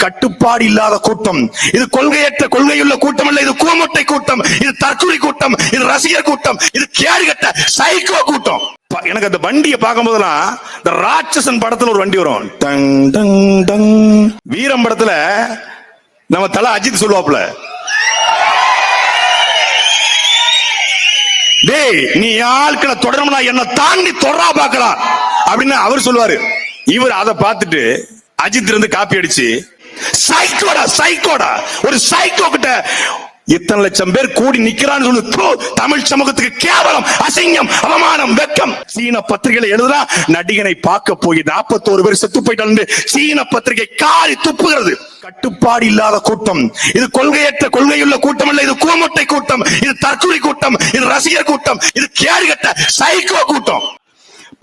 கட்டுப்பாடு இல்லாத கூட்டம். இது கொள்கையற்ற கொள்கையுள்ள கூட்டம் அல்ல. இது கூமட்டை கூட்டம், இது தற்கொலை கூட்டம், இது ரசிகர் கூட்டம், இது கேடுகட்ட சைக்கோ கூட்டம். எனக்கு அந்த வண்டியை பார்க்கும் போதெல்லாம் இந்த ராட்சசன் படத்துல ஒரு வண்டி வரும், டங் டங் டங். வீரம் படத்துல நம்ம தல அஜித் சொல்லுவாப்ல, டேய் நீ ஆட்களை தொடரணும்னா என்ன தாண்டி தொடரா பாக்கலாம் அப்படின்னு அவர் சொல்லுவாரு. இவர் அதை பார்த்துட்டு அஜித் இருந்து காப்பி அடிச்சு, சைக்கோடா சைக்கோடா, ஒரு சைக்கோ கிட்ட இத்தனை லட்சம் பேர் கூடி நிக்கிறான்னு சொல்லு. தமிழ் சமூகத்துக்கு கேவலம், அசிங்கம், அவமானம், வெக்கம். சீன பத்திரிகையில எழுதுறா, நடிகனை பார்க்க போய் 41 பேர் செத்து போயிட்டாங்க. சீன பத்திரிகை காரி துப்புகிறது. கட்டுப்பாடு இல்லாத கூட்டம். இது கொள்கையற்ற கொள்கையுள்ள கூட்டம் அல்ல. இது கூமட்டை கூட்டம், இது தற்கொலை கூட்டம், இது ரசிகர் கூட்டம், இது கேடுகட்ட சைக்கோ கூட்டம்.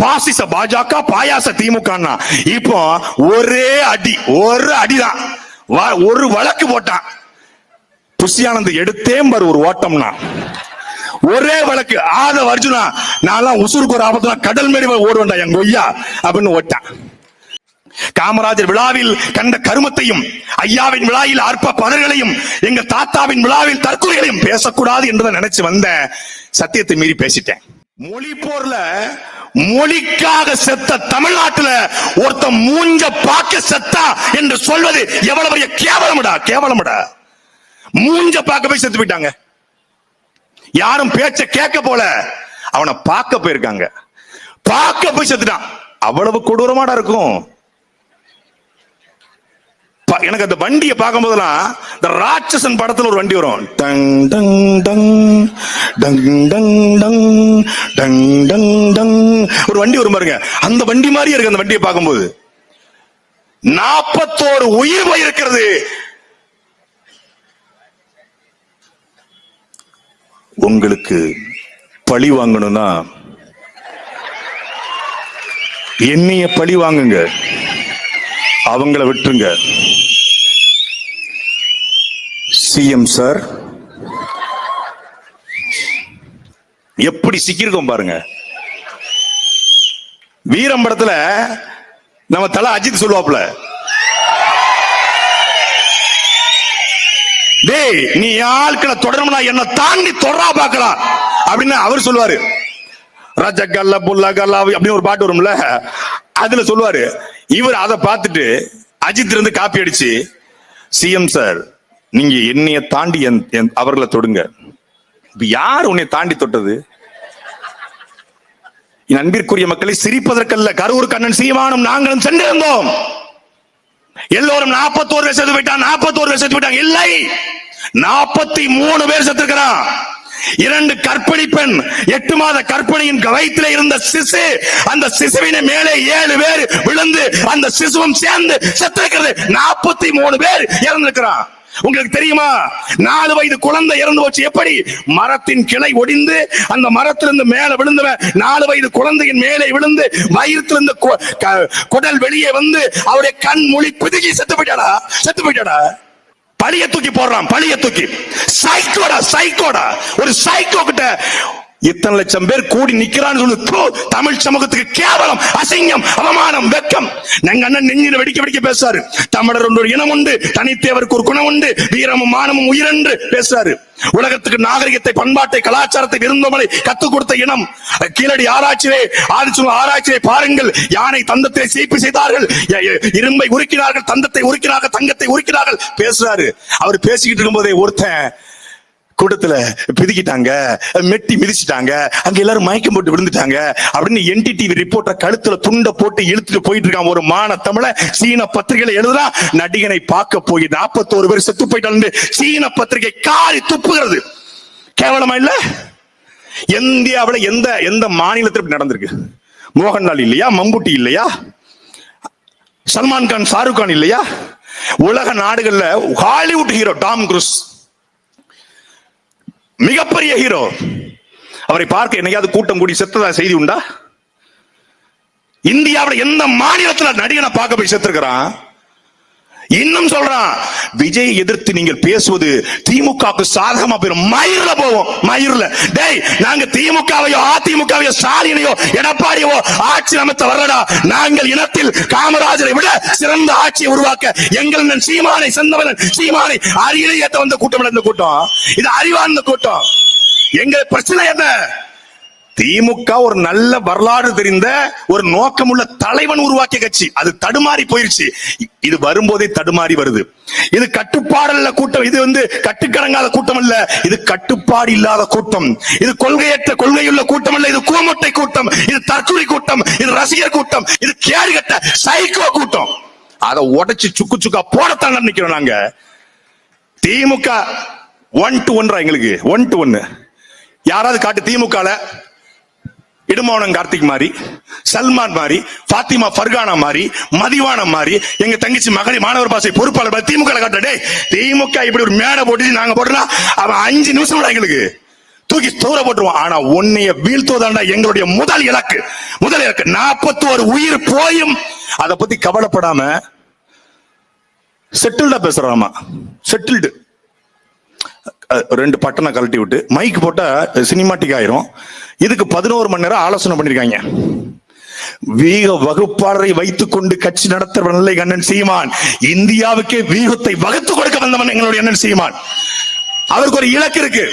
பாசிச பாஜக, பாயாச திமுக. இப்போ ஒரே அடி, ஒரு அடிதான், ஒரு வழக்கு போட்டான். புஷியானந்த் எடுத்தேன் பாரு ஒரு ஓட்டம்னா, ஒரே வழக்கு. ஆதவ அர்ஜுனா, நான் உசுருக்கு ஒரு ஆபத்துல கடல் மேரி ஓடுவேண்டா என் கொய்யா அப்படின்னு ஓட்டான். காமராஜர் விழாவில் கண்ட கருமத்தையும், ஐயாவின் விழாவில் அற்ப பதர்களையும், எங்க தாத்தாவின் விழாவில் தற்கொலைகளையும் பேசக்கூடாது என்று நினைச்சு வந்த சத்தியத்தை மீறி பேசிட்டேன். மொழி போர்ல மொழிக்காக செத்த தமிழ்நாட்டுல ஒருத்த மூஞ்ச பார்க்க செத்தா என்று சொல்வது எவ்வளவு பெரிய கேவலமுடா, கேவலமுடா. மூஞ்ச பார்க்க போய் செத்து போயிட்டாங்க. யாரும் பேச்ச கேட்க போல, அவனை பார்க்க போயிருக்காங்க. பார்க்க போய் செத்துட்டான். அவ்வளவு கொடூரமாடா இருக்கும். எனக்கு அந்த வண்டியை பார்க்கும் போதெல்லாம் இந்த ராட்சசன் படத்துல ஒரு வண்டி வரும், tongue tongue tongue tongue tongue tongue tongue tongue tongue. ஒரு வண்டி வரும் பாருங்க, அந்த வண்டி மாதிரியே இருக்கு. அந்த வண்டியை பார்க்கும்போது 41 உயிர் போயிருக்கிறது. உங்களுக்கு பழி வாங்கணும்னா என்னைய பழி வாங்குங்க, அவங்கள விட்டுருங்க. சிஎம் சார் எப்படி சிக்கிருக்கோம் பாருங்க. வீரம் படத்துல நம்ம தல அஜித் சொல்லுவாப்ல, டேய் நீ ஆட்களை தொடரணும்னா என்ன தாண்டி தொடரா பாக்கலாம் அப்படின்னு அவர் சொல்லுவாரு. ரஜகல்ல புல்லகல்ல அப்படின்னு ஒரு பாட்டு வரும்ல, அதுல சொல்லுவாரு. இவர் அதை பார்த்துட்டு அஜித் இருந்து காப்பி அடிச்சு, சிஎம் சார் நீங்க என்னைய தாண்டி அவர்களை தொடுங்க. யார் உன்னை தாண்டி தொட்டது? என் அன்பிற்குரிய மக்களை, சிரிப்பதற்கல்ல, கரூர் கண்ணன் சீமானும் நாங்களும் சென்றிருந்தோம். எல்லோரும் 41 பேர் செத்து போயிட்டான், 41 பேர் செத்து போயிட்டாங்க. இல்லை, 43 பேர் செத்துக்கிறான். 2 கற்பிணி பெண், 8 மாத கற்பிணியின் வயிற்றில இருந்த சிசு, அந்த சிசுவினை மேலே 7 பேர் விழுந்து அந்த சிசுவும் சேர்ந்து செத்திருக்கிறது. 43 பேர் இறந்திருக்கிறான். உங்களுக்கு தெரியுமா, 4 வயது குழந்தை இறந்து போச்சு. எப்படி? மரத்தின் கிளை ஒடிந்து அந்த மரத்திலிருந்து மேல விழுந்தவன் 4 வயது குழந்தையின் மேலே விழுந்து வயிற்றிலிருந்து குடல் வெளியே வந்து அவருடைய கண் மொழி பிதுகி செத்து போயிட்டாடா, செத்து போயிட்டாடா. பழிய தூக்கி போடுறான், பழிய தூக்கி. சைக்கோடா சைக்கோடா, ஒரு சைக்கோ கிட்ட இத்தனை லட்சம் பேர் கூடி நிக்கிறான்னு சொல்லு. தமிழ் சமூகத்துக்கு கேவலம், அசிங்கம், அவமானம், வெக்கம். எங்க அண்ணன் நெஞ்சில வெடிக்க வெடிக்க பேசுறாரு. தமிழர் ஒரு இனம் உண்டு, தனித்தேவருக்கு ஒரு குணம் உண்டு, வீரமும் மானமும் உயிரென்று பேசுறாரு. உலகத்துக்கு நாகரிகத்தை, பண்பாட்டை, கலாச்சாரத்தை, விருந்தோம்பலை கத்துக் கொடுத்த இனம். கீழடி ஆராய்ச்சியை பாருங்கள். யானை தந்தத்தை சீப்பு செய்தார்கள், இரும்பை உருக்கினார்கள், தந்தத்தை உருக்கினார்கள், தங்கத்தை உருக்கினார்கள் பேசுறாரு. அவர் பேசிக்கிட்டு இருக்கும் போதே ஒருத்தன் கூட்டத்துல பிதிக்கிட்டாங்க, மெட்டி மிதிச்சிட்டாங்க, அங்க எல்லாரும் மயக்கம் போட்டு விழுந்துட்டாங்க அப்படின்னு NDTV ரிப்போர்ட்டர் கழுத்துல துண்ட போட்டு இழுத்துட்டு போயிட்டு இருக்கான். ஒரு மான தமிழ சீன பத்திரிகையில எழுதுறா, நடிகனை பார்க்க போய் 41 பேர் செத்து போயிட்டாங்க. சீன பத்திரிகை காரி துப்புகிறது. கேவலமா இல்ல? இந்தியாவில் எந்த மாநிலத்தில் நடந்திருக்கு? மோகன்லால் இல்லையா? மம்புட்டி இல்லையா? சல்மான் கான், ஷாருக் கான் இல்லையா? உலக நாடுகள்ல ஹாலிவுட் ஹீரோ டாம் குரூஸ் மிகப்பெரிய ஹீரோ. அவரை பார்க்க என்னையாவது கூட்டம் கூடி செத்ததா செய்தி உண்டா? இந்தியாவில் எந்த மாநிலத்தில் நடிகனை பார்க்க போய் செத்துருக்கிறான்? இன்னும் சொல்றான், விஜய் எதிர்த்து நீங்கள் பேசுவது திமுகவுக்கு சாதகமா போயிடும். மயிர்ல போவோம், மயிர்ல. டேய், நாங்க திமுகவையோ அதிமுகவையோ ஸ்டாலினையோ எடப்பாடியோ ஆட்சி அமைத்த வரடா. நாங்கள் இனத்தில் காமராஜரை விட சிறந்த ஆட்சியை உருவாக்க எங்கள் சீமானை செந்தவன் சீமானை அருகிலே ஏத்த வந்த கூட்டம். இந்த கூட்டம் இது அறிவார்ந்த கூட்டம். எங்க பிரச்சனை என்ன? திமுக ஒரு நல்ல வரலாறு தெரிந்த ஒரு நோக்கமுள்ள தலைவன் உருவாக்கிய கட்சி. அது தடுமாறி போயிருச்சு. இது வரும்போதே தடுமாறி வருது. இது கட்டுப்பாடல்ல கூட்டம். இது கட்டுக்கடங்காத கூட்டம் அல்ல. இது கட்டுப்பாடு இல்லாத கூட்டம். இது கொள்கையற்ற கொள்கையுள்ள கூட்டம் அல்ல. இது கூமட்டை கூட்டம். இது தற்கொலை கூட்டம். இது ரசிகர் கூட்டம். இது கேடுகட்ட சைக்கோ கூட்டம். அதை உடைச்சு சுக்கு சுக்கா போடத்தான் நினைக்கிறோம் நாங்க. திமுக 1 to 1 எங்களுக்கு 1 to 1. யாராவது காட்டு திமுக இடுமாவனம் கார்த்திக் மாதிரி, சல்மான் மாதிரி, பாத்திமா ஃபர்கானா மாதிரி, மதிவான மாதிரி, எங்க தங்கச்சி மகளிர் மாணவர் பாசை பொறுப்பாளர் திமுக காட்டே. திமுக இப்படி ஒரு மேடை போட்டு நாங்க போட்டோம்னா அவன் 5 நிமிஷம் எங்களுக்கு தூக்கி தூர போட்டுருவான். ஆனா உன்னைய வீழ்த்துவதாண்டா எங்களுடைய முதல் இலக்கு. 41 உயிர் போயும் அதை பத்தி கவலைப்படாம செட்டில்டா பேசுறாமா. செட்டில்டு 2 பட்டனை கழட்டி விட்டு மைக் போட்டா சினிமாட்டிக் ஆயிரும். இதுக்கு 11 மணி நேரம் ஆலோசனை பண்ணிருக்காங்க. வீக வகுப்பாளரை வைத்துக் கொண்டு கட்சி நடத்துற அண்ணன் சீமான் இந்தியாவுக்கே வீகத்தை வகுத்து கொடுக்க வந்தவன் எங்களுடைய அண்ணன் சீமான். அவருக்கு ஒரு இலக்கு இருக்கு.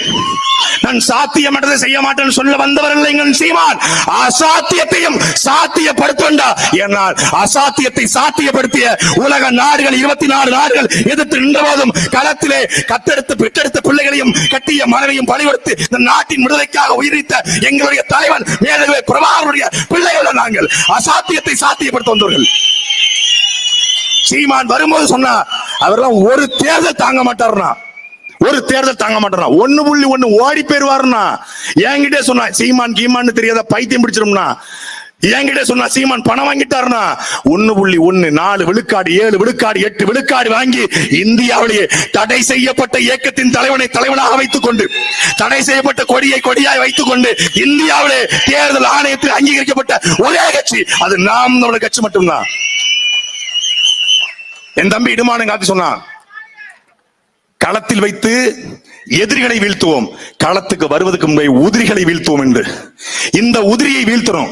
நான் சாத்தியமற்றதை செய்ய மாட்டேன்னு சொல்ல வந்தவர் எங்கள் சீமான் அசாத்தியத்தையும் சாத்தியப்படுத்தா. ஏனால் அசாத்தியத்தை சாத்தியப்படுத்திய உலக நாடுகள் 24 நாடுகள் எதிர்த்து நின்றபோதும் களத்திலே கத்தெடுத்து பெற்றெடுத்த பிள்ளைகளையும் கட்டிய மனைவியும் பழிவடுத்து இந்த நாட்டின் விடுதலைக்காக உயிரித்த எங்களுடைய தலைவன் மேதகு பிரபாகருடைய பிள்ளைகள் நாங்கள் அசாத்தியத்தை சாத்தியப்படுத்த வந்தவர்கள். சீமான் வரும்போது சொன்னா அவரெல்லாம் ஒரு தேர்தல் தாங்க மாட்டார்னா, ஒரு தேர்தல் தாங்க மாட்டான். 1.1 ஓடி போயிருவாருன்னா என்கிட்ட சொன்னா சீமான் கீமான்னு தெரியாத பைத்தியம் பிடிச்சிரும்னா. என்கிட்ட சொன்னா சீமான் பணம் வாங்கிட்டாருன்னா 1.1 4 விழுக்காடு 7 விழுக்காடு 8 விழுக்காடு வாங்கி இந்தியாவிலேயே தடை செய்யப்பட்ட இயக்கத்தின் தலைவனை தலைவனாக வைத்துக் கொண்டு, தடை செய்யப்பட்ட கொடியை கொடியாய் வைத்துக் கொண்டு இந்தியாவிலே தேர்தல் ஆணையத்தில் அங்கீகரிக்கப்பட்ட ஒரே கட்சி அது நாம் தமிழர் கட்சி மட்டும்தான். என் தம்பி இடுமானம் காத்தி சொன்னான், களத்தில் வைத்து எதிரிகளை வீழ்த்துவோம், களத்துக்கு வருவதற்கு முன்பே உதிரிகளை வீழ்த்துவோம் என்று. இந்த உதிரியை வீழ்த்துறோம்.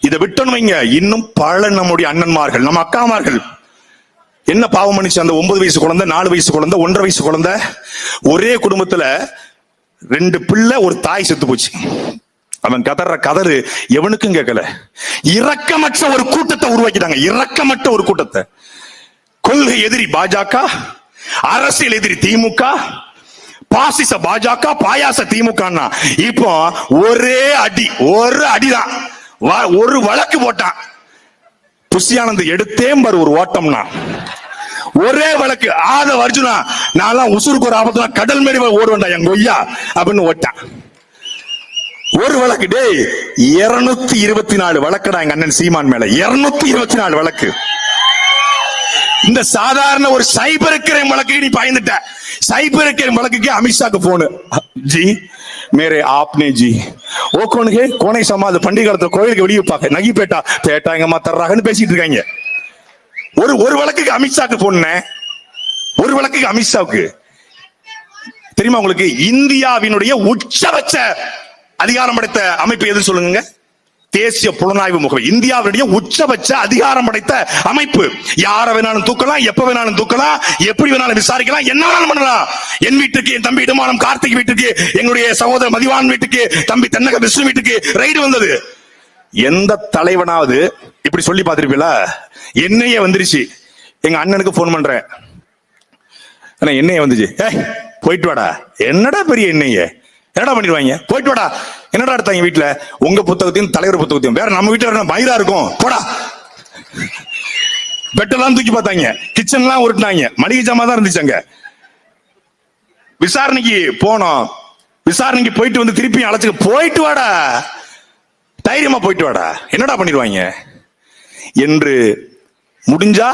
இதை விட்டோம் வைங்க, இன்னும் பல நம்முடைய அண்ணன்மார்கள் நம்ம அக்காமார்கள் என்ன பாவம் பண்ணிச்சு. அந்த 9 வயசு குழந்தை, 4 வயசு குழந்தை, 1.5 வயசு குழந்தை, ஒரே குடும்பத்துல 2 பிள்ளை, ஒரு தாய் செத்து போச்சு. அவன் கதற கதறு எவனுக்கும் கேட்கல. இரக்கமற்ற ஒரு கூட்டத்தை உருவாக்கிட்டாங்க. இரக்கமற்ற ஒரு கூட்டத்தை. கொள்கை எதிரி பாஜக, அரசியல் எதிரி திமுக, பாசிச பாஜக, பாயாச திமுக. இப்போ ஒரே அடி, ஒரு அடிதான், ஒரு வழக்கு போட்டான். புஷியானந்த் எடுத்தேன் பாரு ஒரு ஓட்டம்னா, ஒரே வழக்கு. ஆதவ அர்ஜுனா நான் உசுருக்கு ஒரு ஆபத்துனா கடல் மாரி ஓடுவேன்டா என் கொய்யா அப்படின்னு ஓட்டான். ஒரு வழக்கு. டேய் 224 வழக்குடா எங்க அண்ணன் சீமான் மேல. 224 வழக்கு. இந்த சாதாரண ஒரு சைபர் கிரைம் வழக்கு நீ பாய்ந்துட்ட. சைபர் கிரைம் வழக்குக்கு அமித்ஷாக்கு போனு, ஜி மேரே ஆப்னே ஜி ஓ கோனுக்கு கோனை சமாது பண்டிகாலத்துல கோயிலுக்கு வெளியே பாக்க நகி பேட்டா பேட்டா எங்கம்மா தர்றாங்கன்னு பேசிட்டு இருக்காங்க. ஒரு வழக்குக்கு அமித்ஷாக்கு போன, ஒரு வழக்குக்கு அமித்ஷாவுக்கு. தெரியுமா உங்களுக்கு இந்தியாவினுடைய உச்சபட்ச அதிகாரம் படைத்த அமைப்பு எதுன்னு சொல்லுங்க? தேசிய புலனாய்வு முகமை. இந்தியாவுடைய உச்சபட்ச அதிகாரம் படைத்த அமைப்பு. யார வேணாலும் தூக்கலாம், எப்ப வேணாலும் தூக்கலாம், எப்படி வேணாலும் விசாரிக்கலாம், என்ன வேணாலும் பண்ணலாம். என் வீட்டுக்கு, என் தம்பி இடுமானம் கார்த்திக் வீட்டுக்கு, எங்களுடைய சகோதரர் மதிவான் வீட்டுக்கு, தம்பி தென்னக விஷ்ணு வீட்டுக்கு ரைடு வந்தது. எந்த தலைவனாவது இப்படி சொல்லி பார்த்திருப்பீங்களா? என்னையே வந்துருச்சு. எங்க அண்ணனுக்கு போன் பண்றேன், என்னையே வந்துச்சு, போயிட்டு வாடா. என்னடா பெரிய என்னையே என்னடா பண்ணிடுவாங்க, போயிட்டு வாடா. என்னடா எடுத்தாங்க வீட்டுல? உங்க புத்தகத்தையும் தலைவர் புத்தகத்தையும். வேற நம்ம வீட்டுல மயிரா இருக்கும், போடா. பெட்டெல்லாம் தூக்கி பார்த்தாங்க, கிச்சன் எல்லாம் உருட்டினாங்க, மளிகை ஜாமா தான் இருந்துச்சாங்க. விசாரணைக்கு போனோம். விசாரணைக்கு போயிட்டு வந்து திருப்பி அழைச்சு போயிட்டு வாடா, தைரியமா போயிட்டு வாடா. என்னடா பண்ணிடுவாங்க என்று முடிஞ்சா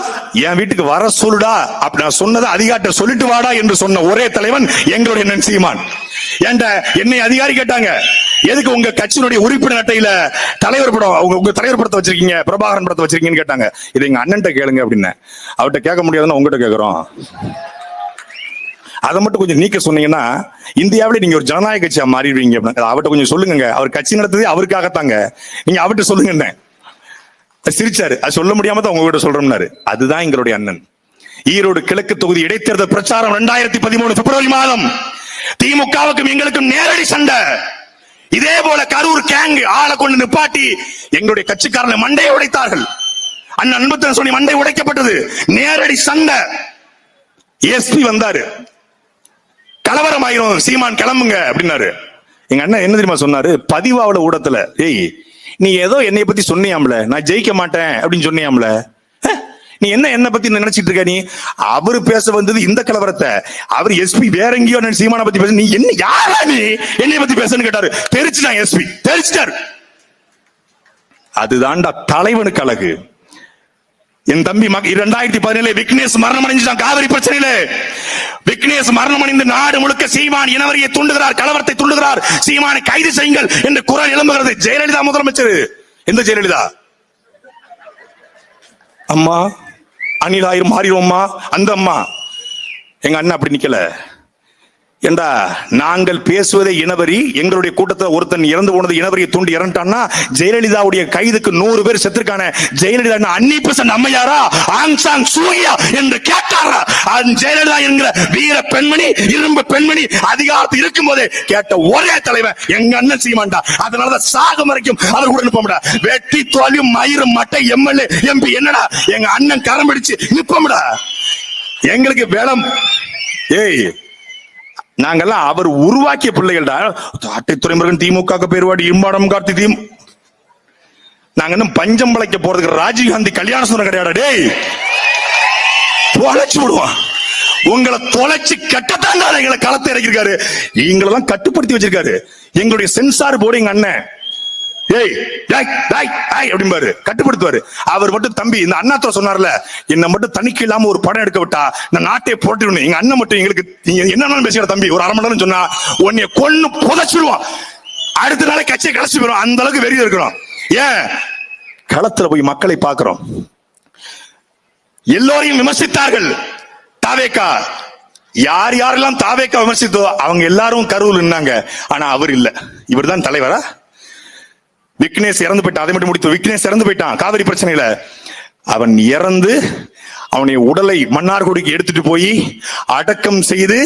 என் வீட்டுக்கு வர சொல்லுடா அப்படி நான் சொன்னதை அதிகாரிட்ட சொல்லிட்டு வாடா என்று சொன்ன ஒரே தலைவன் எங்களுடைய அண்ணன் சீமான். என்னை அதிகாரி கேட்டாங்க, எதுக்கு உங்க கட்சியினுடைய உறுப்பினர் அட்டையில தலைவர் படம் உங்க தலைவர் படத்தை வச்சிருக்கீங்க, பிரபாகரன் படத்தை வச்சிருக்கீங்கன்னு கேட்டாங்க. இது எங்க அண்ணன்ட்ட கேளுங்க அப்படின்னு. அவர்கிட்ட கேட்க முடியாதுன்னு உங்ககிட்ட கேட்கிறோம். அதை மட்டும் கொஞ்சம் நீக்க சொன்னீங்கன்னா இந்தியாவிலே நீங்க ஒரு ஜனநாயக கட்சியா மாறிடுவீங்க. அவர்கிட்ட கொஞ்சம் சொல்லுங்க. அவர் கட்சி நடத்துறது அவருக்காகத்தாங்க, நீங்க அவர்கிட்ட சொல்லுங்க. சிரிச்சாரு. அது சொல்ல முடியாம தான் உங்ககிட்ட சொல்றோம்னாரு. அதுதான் எங்களுடைய அண்ணன். ஈரோடு கிழக்கு தொகுதி இடைத்தேர்தல் பிரச்சாரம் 2013 பிப்ரவரி மாதம் திமுகவுக்கும் எங்களுக்கும் நேரடி சண்டை. இதே போல கரூர் கேங் ஆளை கொண்டு நிப்பாட்டி எங்களுடைய கட்சிக்காரனை மண்டையை உடைத்தார்கள். அண்ணன் அன்புத்தன் சொல்லி மண்டை உடைக்கப்பட்டது. நேரடி சண்டை. எஸ்பி வந்தாரு. கலவரம் ஆயிரும், சீமான் கிளம்புங்க அப்படின்னாரு. எங்க அண்ணன் என்ன தெரியுமா சொன்னாரு? பதிவாவல ஊடகத்துல, ஏய் நீ ஏதோ என்னை பத்தி சொன்னியாம்ல, நான் ஜெயிக்க மாட்டேன் அப்படின்னு சொன்னியாம்ல, நீ என்ன பத்தி நினைச்சிட்டு இருக்க? நீ அவரு பேச வந்தது இந்த கலவரத்தை, அவர் எஸ்பி வேற எங்கேயோ சீமான பத்தி பேச, நீ என்ன யாரா நீ என்னை பத்தி பேசன்னு கேட்டாரு. தெரிச்சுட்டான் எஸ்பி, தெரிச்சிட்டாரு. அதுதான்டா தலைவனுக்கு அழகு. என் தம்பி 2017 விக்னேஷ் மரணம் அடைஞ்சான். காவிரி பிரச்சனையில விக்னேஷ் மரணம் அடைந்து நாடு முழுக்க சீமான் இனவரியை தூண்டுகிறார், கலவரத்தை தூண்டுகிறார், சீமானை கைது செய்யுங்கள் என்று குரல் எழும்புகிறது. ஜெயலலிதா முதலமைச்சர். எந்த ஜெயலலிதா? அம்மா அணிலாயிரம் மாறிடுவோம்மா, அந்த அம்மா. எங்க அண்ணன் அப்படி நிக்கல. ஏண்டா நாங்கள் பேசுவதே இனவரி, எங்களுடைய கூட்டத்தில் ஒருத்தன் இறந்து போனது இனவரியை தூண்டி இறந்துட்டான்னா ஜெயலலிதாவுடைய கைதுக்கு 100 பேர் செத்துருக்கான. ஜெயலலிதா அன்னிபெசன்ட் அம்மையாரா, ஆங் சாங் சூகியா என்று கேட்டாரா? ஜெயலலிதா என்கிற வீர பெண்மணி, இரும்பு பெண்மணி அதிகாரத்தில் இருக்கும் போதே கேட்ட ஒரே தலைவன் எங்க அண்ணன் சீமான்டா. அதனாலதான் சாகம் வரைக்கும் அவர் கூட நிற்போம்டா. வெட்டி தோல்வியும் மயிரும் மட்டை எம்எல்ஏ எம்பி என்னடா எங்க அண்ணன் கரம் பிடிச்சு நிற்போம்டா. எங்களுக்கு வேலம். ஏய் நாங்கெல்லாம் அவர் உருவாக்கிய பிள்ளைகள்டா. அட்டை துறைமுருகன் திமுக பேருவாடி இம்பாடம் கார்த்தி தீம். நாங்க இன்னும் பஞ்சம் பழைக்க போறதுக்கு ராஜீவ்காந்தி கல்யாண சுந்தரம் கிடையாது. டேய் தொலைச்சு விடுவான். உங்களை தொலைச்சு கட்டத்தாங்க எங்களை களத்தை இறக்கிருக்காரு. எங்களெல்லாம் கட்டுப்படுத்தி வச்சிருக்காரு. எங்களுடைய சென்சார் போர்டு எங்க அண்ணன் அப்படிம்பாரு, கட்டுப்படுத்துவாரு. அவர் மட்டும் தம்பி இந்த அண்ணாத்த சொன்னார்ல, என்ன மட்டும் தணிக்கை இல்லாம ஒரு படம் எடுக்க விட்டா நான் நாட்டை போட்டுடணும். எங்க அண்ணன் மட்டும் எங்களுக்கு என்னன்னு பேசுற தம்பி ஒரு 1/2 மணி நேரம் சொன்னா உன்னைய கொன்னு புதைச்சிடுவான். அடுத்த நாளே கட்சியை கலைச்சு போயிடும். அந்த அளவுக்கு வெறி இருக்கணும். ஏன் களத்துல போய் மக்களை பார்க்கிறோம். எல்லோரையும் விமர்சித்தார்கள். தாவேகா யார் யாரெல்லாம் தாவேகா விமர்சித்தோ அவங்க எல்லாரும் கரூர் நின்னாங்க. ஆனா அவர் இல்ல. இவர் தான் தலைவரா? விக்னேஷ் இறந்து போயிட்டான். அதை மட்டும் முடித்து. விக்னேஷ் இறந்து போயிட்டான் காவிரி பிரச்சனையில. அவன் இறந்து அவனை உடலை மன்னார்குடிக்கு எடுத்துட்டு போய் அடக்கம் செய்து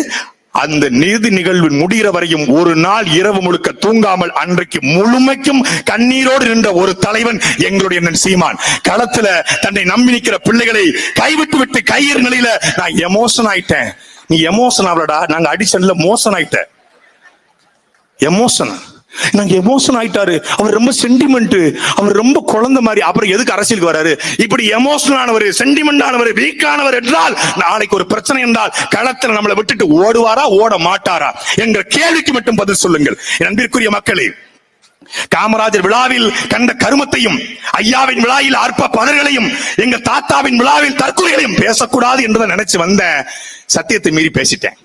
அந்த நீதி நிகழ்வு முடிகிற வரையும் ஒரு நாள் இரவு முழுக்க தூங்காமல் அன்றைக்கு முழுமைக்கும் கண்ணீரோடு நின்ற ஒரு தலைவன் எங்களுடைய சீமான். களத்துல தன்னை நம்பி நிற்கிற பிள்ளைகளை கைவிட்டு விட்டு கையிற நிலையில நான் எமோஷன் ஆயிட்டேன். நீ எமோஷன் ஆகலடா, நாங்க அடிஷன்ல மோசன் ஆயிட்ட. எமோஷன் நாங்க எமோஷன் ஆயிட்டாரு. அவர் ரொம்ப சென்டிமெண்ட், அவர் ரொம்ப குழந்தை மாதிரி. அப்புறம் எதுக்கு அரசியலுக்கு வராரு? இப்படி எமோஷனல் ஆனவர், சென்டிமெண்ட் ஆனவர், வீக் ஆனவர் என்றால் நாளைக்கு ஒரு பிரச்சனை என்றால் களத்தில் நம்மளை விட்டுட்டு ஓடுவாரா ஓட மாட்டாரா என்ற கேள்விக்கு மட்டும் பதில் சொல்லுங்கள். அன்பிற்குரிய மக்களே, காமராஜர் விழாவில் கண்ட கருமத்தையும், ஐயாவின் விழாவில் அற்ப பதர்களையும், எங்க தாத்தாவின் விழாவில் தற்கொலைகளையும் பேசக்கூடாது என்று நினைச்சு வந்த சத்தியத்தை மீறி பேசிட்டேன்.